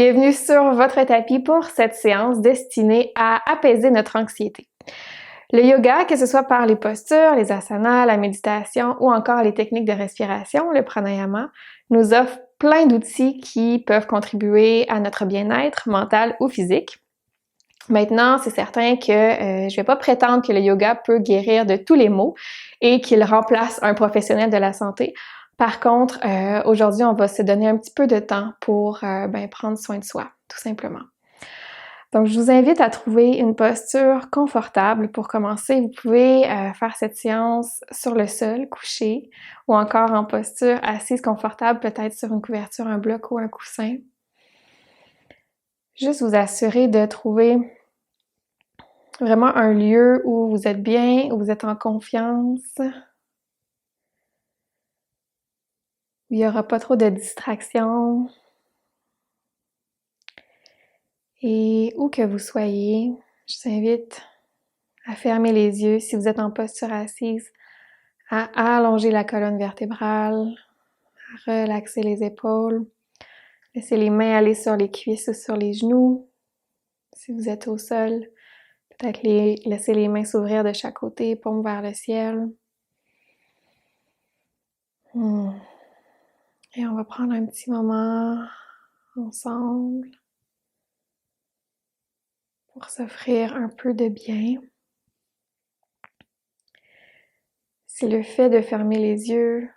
Bienvenue sur votre tapis pour cette séance destinée à apaiser notre anxiété. Le yoga, que ce soit par les postures, les asanas, la méditation ou encore les techniques de respiration, le pranayama, nous offre plein d'outils qui peuvent contribuer à notre bien-être mental ou physique. Maintenant, c'est certain que je vais pas prétendre que le yoga peut guérir de tous les maux et qu'il remplace un professionnel de la santé. Par contre, aujourd'hui, on va se donner un petit peu de temps pour prendre soin de soi, tout simplement. Donc, je vous invite à trouver une posture confortable pour commencer. Vous pouvez faire cette séance sur le sol, couché, ou encore en posture assise confortable, peut-être sur une couverture, un bloc ou un coussin. Juste vous assurer de trouver vraiment un lieu où vous êtes bien, où vous êtes en confiance, où il n'y aura pas trop de distractions. Et où que vous soyez, je vous invite à fermer les yeux si vous êtes en posture assise, à allonger la colonne vertébrale, à relaxer les épaules, laissez les mains aller sur les cuisses ou sur les genoux. Si vous êtes au sol, peut-être laisser les mains s'ouvrir de chaque côté, paume vers le ciel. Et on va prendre un petit moment ensemble pour s'offrir un peu de bien. Si le fait de fermer les yeux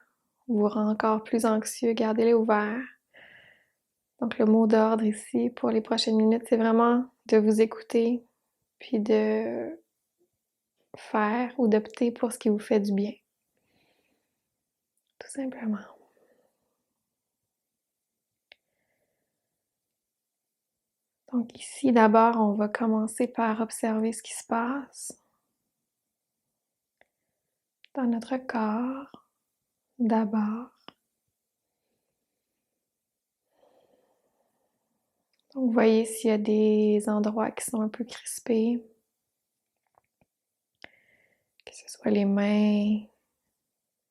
vous rend encore plus anxieux, gardez-les ouverts. Donc le mot d'ordre ici pour les prochaines minutes, c'est vraiment de vous écouter, puis de faire ou d'opter pour ce qui vous fait du bien. Tout simplement. Donc ici, d'abord, on va commencer par observer ce qui se passe dans notre corps, d'abord. Donc, voyez s'il y a des endroits qui sont un peu crispés, que ce soit les mains,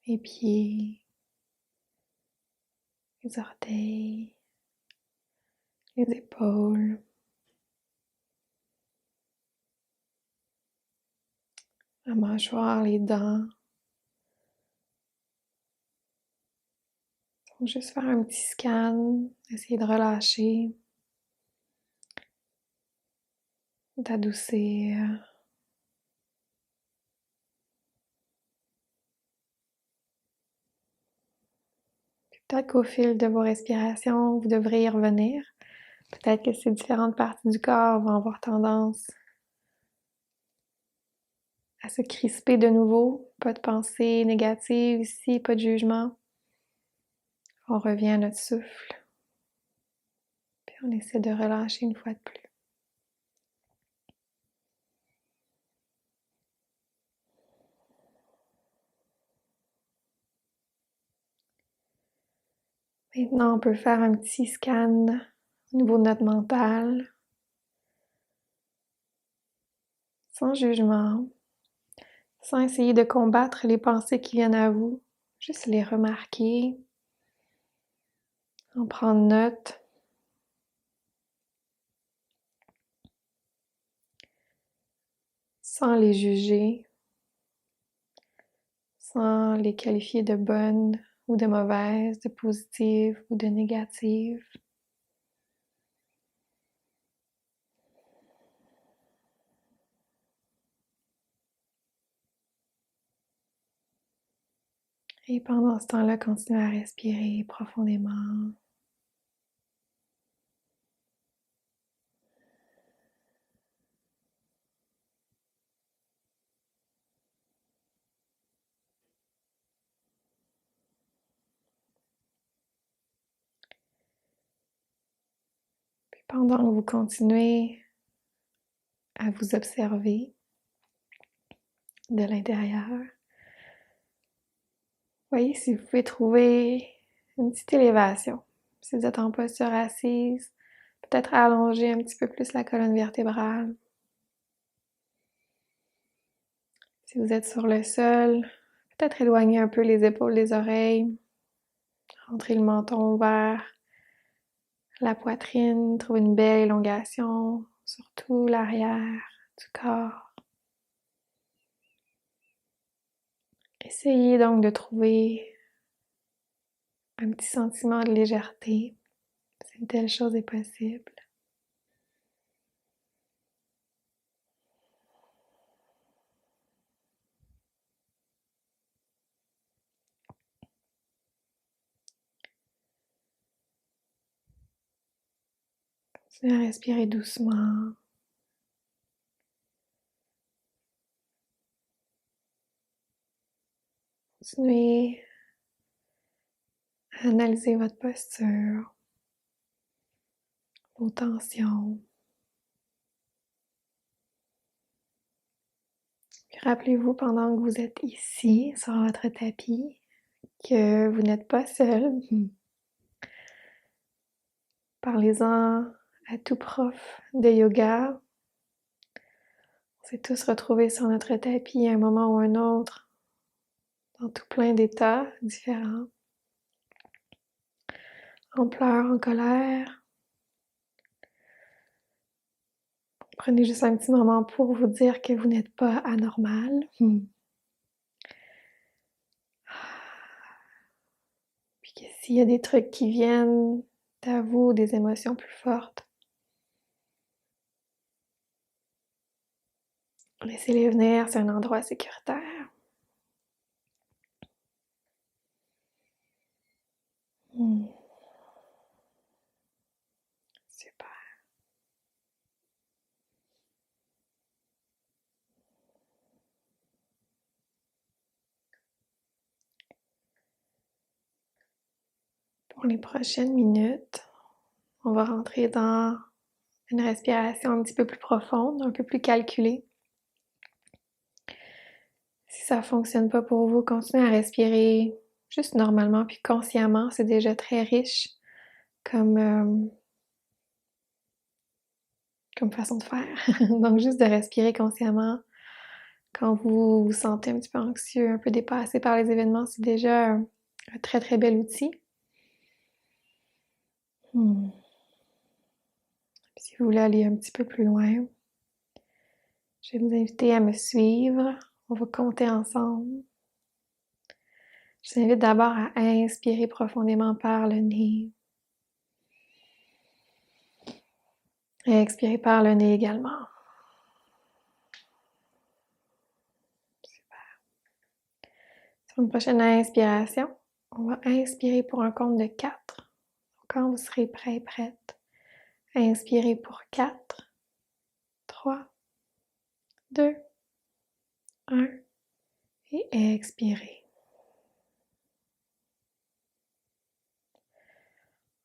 les pieds, les orteils, les épaules. La mâchoire, les dents. Donc, juste faire un petit scan, essayer de relâcher, d'adoucir. Peut-être qu'au fil de vos respirations, vous devrez y revenir. Peut-être que ces différentes parties du corps vont avoir tendance à se crisper de nouveau. Pas de pensée négative ici, pas de jugement. On revient à notre souffle. Puis on essaie de relâcher une fois de plus. Maintenant, on peut faire un petit scan au niveau de notre mental. Sans jugement. Sans essayer de combattre les pensées qui viennent à vous. Juste les remarquer. En prendre note. Sans les juger. Sans les qualifier de bonnes ou de mauvaises, de positives ou de négatives. Et pendant ce temps-là, continuez à respirer profondément. Puis pendant que vous continuez à vous observer de l'intérieur, voyez si vous pouvez trouver une petite élévation. Si vous êtes en posture assise, peut-être allonger un petit peu plus la colonne vertébrale. Si vous êtes sur le sol, peut-être éloigner un peu les épaules des oreilles. Rentrer le menton vers la poitrine, trouver une belle élongation, surtout l'arrière du corps. Essayez donc de trouver un petit sentiment de légèreté, si une telle chose est possible. Continuez à respirer doucement. Continuez à analyser votre posture, vos tensions. Puis rappelez-vous pendant que vous êtes ici, sur votre tapis, que vous n'êtes pas seul. Parlez-en à tout prof de yoga. On s'est tous retrouvés sur notre tapis à un moment ou un autre, dans tout plein d'états différents. En pleurs, en colère. Prenez juste un petit moment pour vous dire que vous n'êtes pas anormal. Puis que s'il y a des trucs qui viennent à vous, des émotions plus fortes, laissez-les venir, c'est un endroit sécuritaire. Super. Pour les prochaines minutes, on va rentrer dans une respiration un petit peu plus profonde, un peu plus calculée. Si ça ne fonctionne pas pour vous, continuez à respirer juste normalement puis consciemment. C'est déjà très riche comme façon de faire. Donc juste de respirer consciemment quand vous vous sentez un petit peu anxieux, un peu dépassé par les événements, c'est déjà un très très bel outil. Si vous voulez aller un petit peu plus loin, je vais vous inviter à me suivre. On va compter ensemble. Je vous invite d'abord à inspirer profondément par le nez. Et expirer par le nez également. Super. Sur une prochaine inspiration, on va inspirer pour un compte de 4. Quand vous serez prêt et prête, inspirez pour 4, 3, 2, 1 et expirez.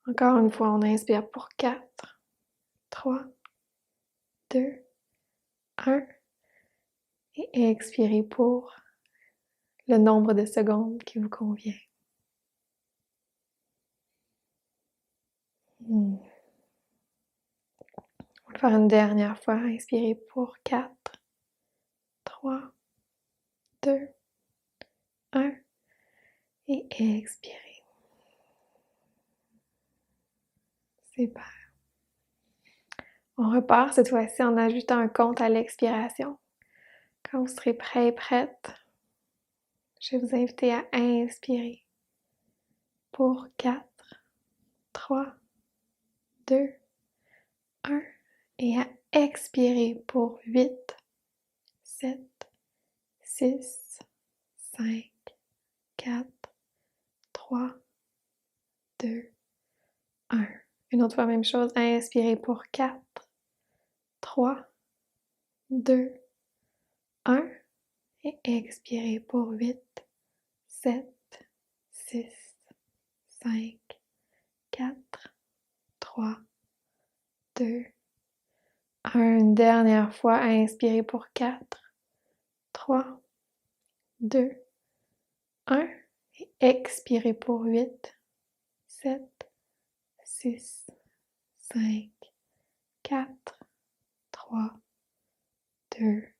Encore une fois, on inspire pour 4, 3, 2, 1 et expirez pour le nombre de secondes qui vous convient. On va le faire une dernière fois. Inspirez pour 4, 3, 2, 1 et expirez. Super. On repart cette fois-ci en ajoutant un compte à l'expiration. Quand vous serez prêt et prête, je vais vous inviter à inspirer pour 4, 3, 2, 1 et à expirer pour 8, 7, 6, 5, 4, 3, 2, 1. Une autre fois, même chose. Inspirez pour 4, 3, 2, 1 et expirez pour 8, 7, 6, 5, 4, 3, 2, 1. Une dernière fois, inspirez pour 4, 3, 2, 1 et expirez pour 8, 7, 6, 5, 4, 3, 2 et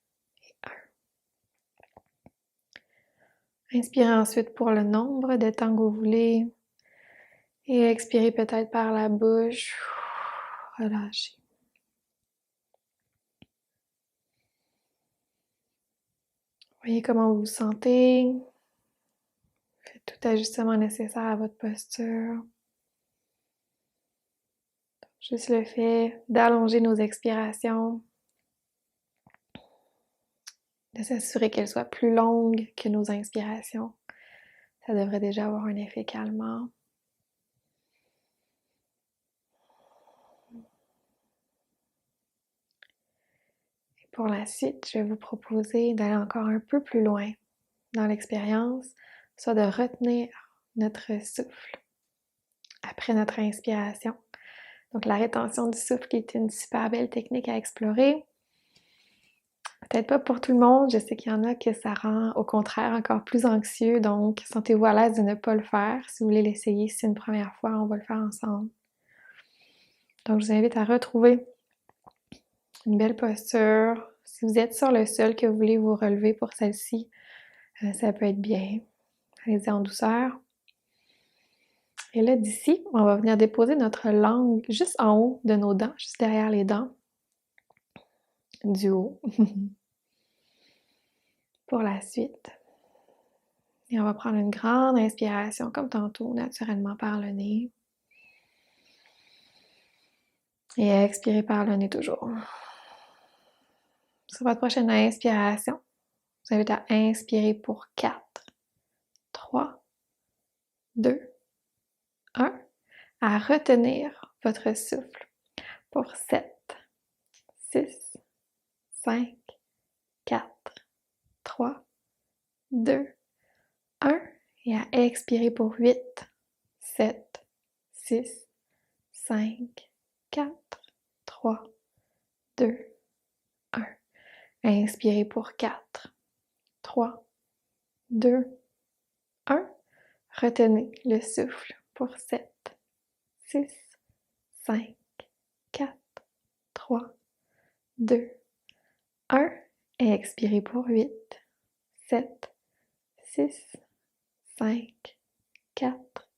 1. Inspirez ensuite pour le nombre de temps que vous voulez Et expirez peut-être par la bouche. Relâchez. Voyez comment vous vous sentez. Faites tout ajustement nécessaire à votre posture. Juste le fait d'allonger nos expirations, de s'assurer qu'elles soient plus longues que nos inspirations. Ça devrait déjà avoir un effet calmant. Et pour la suite, je vais vous proposer d'aller encore un peu plus loin dans l'expérience, soit de retenir notre souffle après notre inspiration. Donc la rétention du souffle qui est une super belle technique à explorer. Peut-être pas pour tout le monde, je sais qu'il y en a que ça rend au contraire encore plus anxieux, donc sentez-vous à l'aise de ne pas le faire. Si vous voulez l'essayer, si c'est une première fois, on va le faire ensemble. Donc je vous invite à retrouver une belle posture. Si vous êtes sur le sol, que vous voulez vous relever pour celle-ci, ça peut être bien. Allez-y en douceur. Et là, d'ici, on va venir déposer notre langue juste en haut de nos dents, juste derrière les dents, du haut. Pour la suite. Et on va prendre une grande inspiration, comme tantôt, naturellement par le nez. Et expirer par le nez toujours. Sur votre prochaine inspiration, je vous invite à inspirer pour 4, 3, 2, 1. À retenir votre souffle pour 7, 6, 5, 4, 3, 2, 1. Et à expirer pour 8, 7, 6, 5, 4, 3, 2, 1. Inspirez pour 4, 3, 2, 1. Retenez le souffle pour 7, 6, 5, 4, 3, 2, 1. Et expirez pour 8, 7, 6, 5, 4,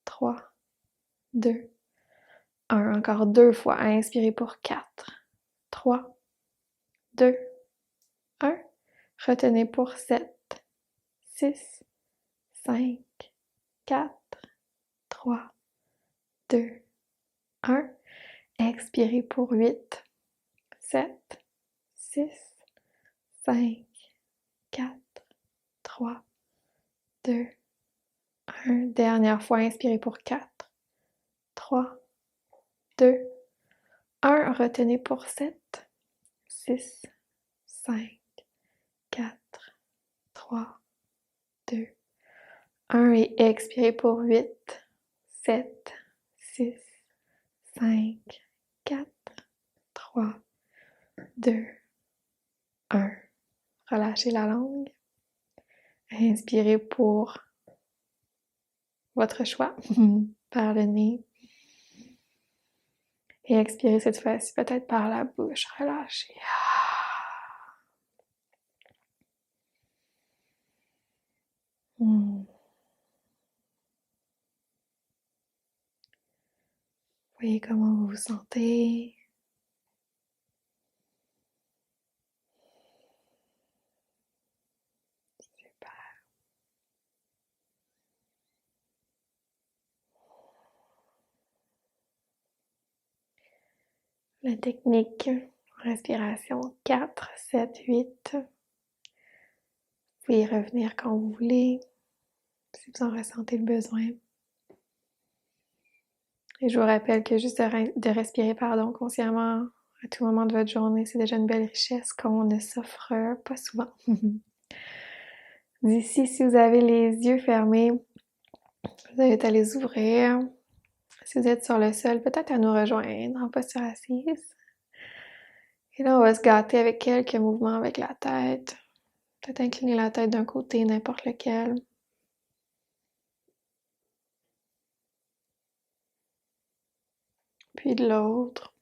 3, 2, 1. Encore 2 fois. Inspirez pour 4, 3, 2, 1. Retenez pour 7, 6, 5, 4, 3, 2, 1. Expirez pour 8, 7, 6, 5, 4, 3, 2, 1. Dernière fois, inspirez pour 4, 3, 2, 1. Retenez pour 7, 6, 5, 4, 3, 2, 1. Et expirez pour 8, 7, 6, 5, 4, 3, 2, 1. Relâchez la langue. Inspirez pour votre choix par le nez. Et expirez cette fois-ci peut-être par la bouche. Relâchez. Voyez comment vous vous sentez. Super. La technique respiration 4, 7, 8. Vous pouvez y revenir quand vous voulez, si vous en ressentez le besoin. Et je vous rappelle que juste de respirer consciemment à tout moment de votre journée, c'est déjà une belle richesse qu'on ne s'offre pas souvent. D'ici, si vous avez les yeux fermés, vous invite à les ouvrir. Si vous êtes sur le sol, peut-être à nous rejoindre en posture assise. Et là, on va se gâter avec quelques mouvements avec la tête. Peut-être incliner la tête d'un côté, n'importe lequel. Puis de l'autre.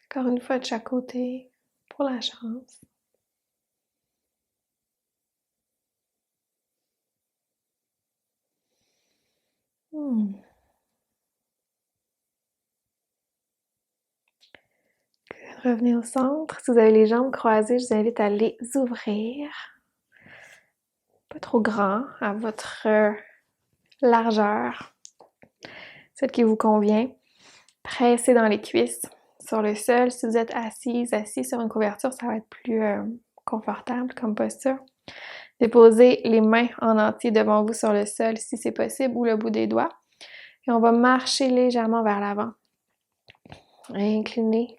Encore une fois de chaque côté, pour la chance. Revenez au centre. Si vous avez les jambes croisées, je vous invite à les ouvrir. Pas trop grand, à votre largeur, celle qui vous convient. Pressez dans les cuisses sur le sol. Si vous êtes assis sur une couverture, ça va être plus confortable comme posture. Déposez les mains en entier devant vous sur le sol si c'est possible ou le bout des doigts. Et on va marcher légèrement vers l'avant. Inclinez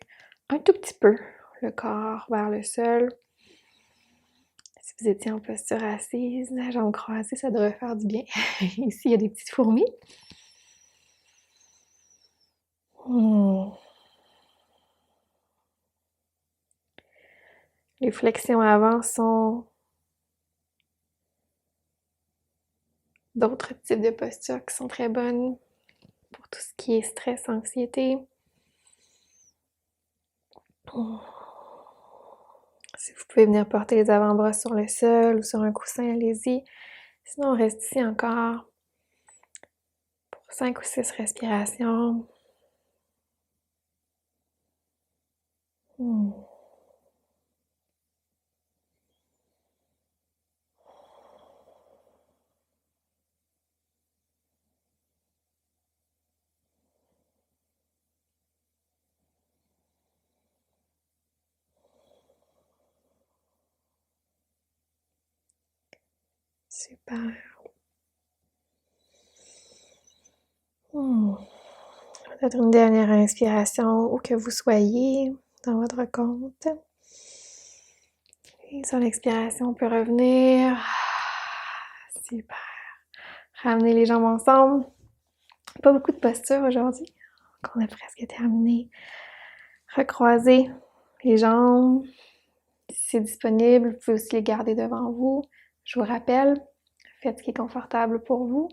un tout petit peu le corps vers le sol. Si vous étiez en posture assise, la jambe croisée, ça devrait faire du bien. Ici, il y a des petites fourmis. Les flexions avant sont d'autres types de postures qui sont très bonnes pour tout ce qui est stress, anxiété. Si vous pouvez venir porter les avant-bras sur le sol ou sur un coussin, allez-y. Sinon, on reste ici encore pour 5 ou 6 respirations. Super. Peut-être une dernière inspiration où que vous soyez dans votre compte. Et sur l'expiration, on peut revenir. Super. Ramener les jambes ensemble. Pas beaucoup de posture aujourd'hui. On a presque terminé. Recroiser les jambes. Si c'est disponible, vous pouvez aussi les garder devant vous. Je vous rappelle, faites ce qui est confortable pour vous.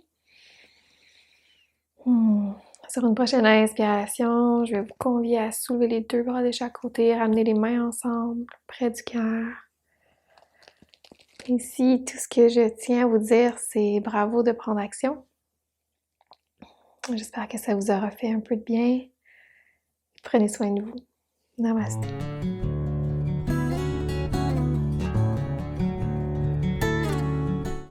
Sur une prochaine inspiration, je vais vous convier à soulever les deux bras de chaque côté, ramener les mains ensemble, près du cœur. Ici, tout ce que je tiens à vous dire, c'est bravo de prendre action. J'espère que ça vous aura fait un peu de bien. Prenez soin de vous. Namaste.